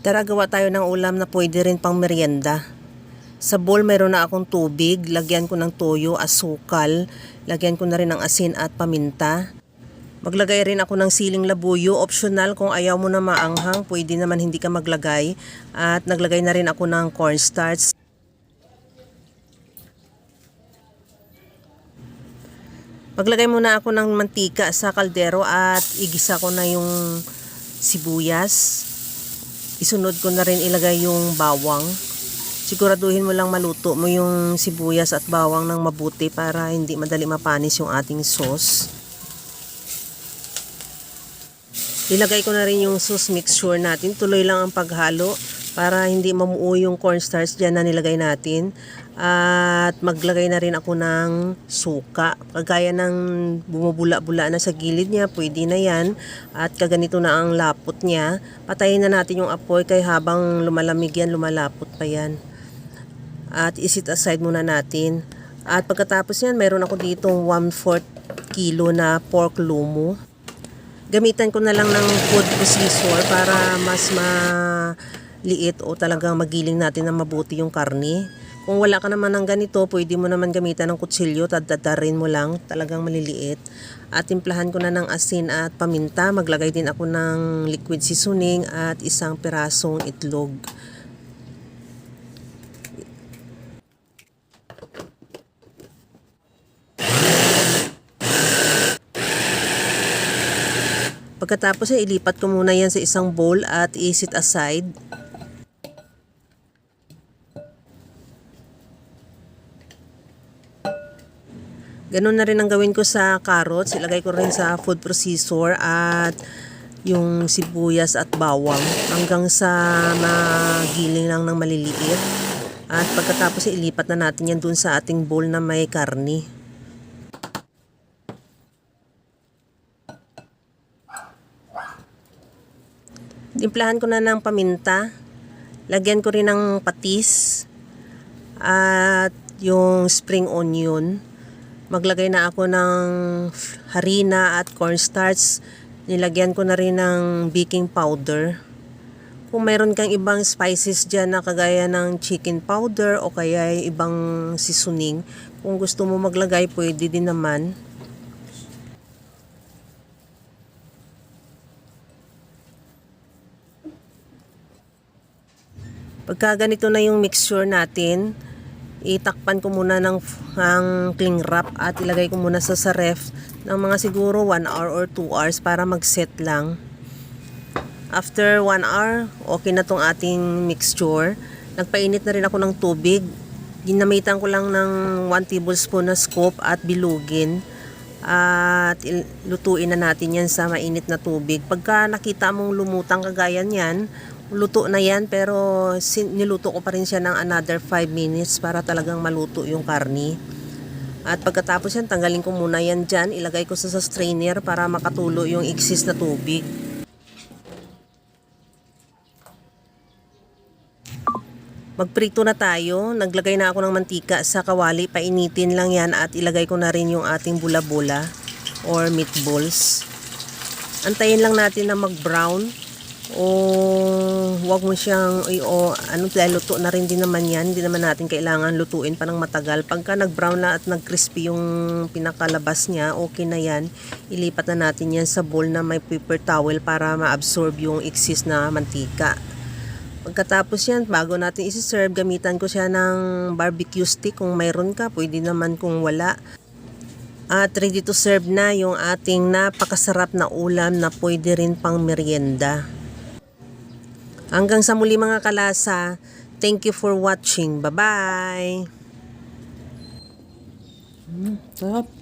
Tara, gawa tayo ng ulam na pwede rin pang merienda. Sa bowl mayroon na akong tubig, lagyan ko ng toyo, asukal, lagyan ko na rin ng asin at paminta. Maglagay rin ako ng siling labuyo, optional kung ayaw mo na maanghang, pwede naman hindi ka maglagay. At naglagay na rin ako ng cornstarch. Maglagay muna ako ng mantika sa kaldero at igisa ko na yung sibuyas. Isunod ko na rin ilagay yung bawang. Siguraduhin mo lang maluto mo yung sibuyas at bawang ng mabuti para hindi madali mapanis yung ating sauce. Ilagay ko na rin yung sauce mixture natin. Tuloy lang ang paghalo para hindi mamuo yung cornstarch dyan na nilagay natin. At maglagay na rin ako ng suka. Kagaya ng bumubula-bula na sa gilid niya, pwede na yan. At kaganito na ang lapot niya. Patayin na natin yung apoy kaya habang lumalamig yan, lumalapot pa yan. At isit aside muna natin. At pagkatapos yan, mayroon ako dito 1/4 kilo na pork lumo. Gamitan ko na lang ng food processor para mas maliit o talagang magiling natin na mabuti yung karne. Kung wala ka naman ng ganito, pwede mo naman gamitan ng kutsilyo, tadtadarin mo lang, talagang maliliit. At timplahan ko na ng asin at paminta, maglagay din ako ng liquid seasoning at isang pirasong itlog. Pagkatapos ay ilipat ko muna yan sa isang bowl at i-set aside. Ganun na rin ang gawin ko sa carrots. Ilagay ko rin sa food processor at yung sibuyas at bawang hanggang sa magiling lang ng maliliit. At pagkatapos ilipat na natin yan dun sa ating bowl na may karni. Timplahan ko na ng paminta. Lagyan ko rin ng patis at yung spring onion. Maglagay na ako ng harina at cornstarch. Nilagyan ko na rin ng baking powder. Kung mayroon kang ibang spices dyan na kagaya ng chicken powder o kaya ibang seasoning, kung gusto mo maglagay, pwede din naman. Pagka ganito na yung mixture natin, itakpan ko muna ng cling wrap at ilagay ko muna sa ref ng mga siguro 1 hour or 2 hours para mag-set lang. After 1 hour, okay na tong ating mixture. Nagpainit na rin ako ng tubig. Ginamitan ko lang ng 1 tablespoon na scoop at bilugin. At lutuin na natin yan sa mainit na tubig. Pagka nakita mong lumutang kagaya yan, luto na yan, pero niluto ko pa rin siya ng another 5 minutes para talagang maluto yung karni. At pagkatapos yan, tanggalin ko muna yan dyan. Ilagay ko sa strainer para makatulo yung excess na tubig. Magprito na tayo. Naglagay na ako ng mantika sa kawali. Painitin lang yan at ilagay ko na rin yung ating bula-bula or meatballs. Antayin lang natin na mag-brown. O wag mo siyang dahil luto na rin din naman yan, hindi naman natin kailangan lutuin pa ng matagal. Pagka nag-brown na at nag-crispy yung pinakalabas niya, okay na yan. Ilipat na natin yan sa bowl na may paper towel para ma-absorb yung excess na mantika. Pagkatapos yan, bago natin isi-serve, gamitan ko siya ng barbecue stick kung mayroon ka, pwede naman kung wala. At ready to serve na yung ating napakasarap na ulam na pwede rin pang merienda. Hanggang sa muli mga kalasa, thank you for watching. Bye-bye! Sarap.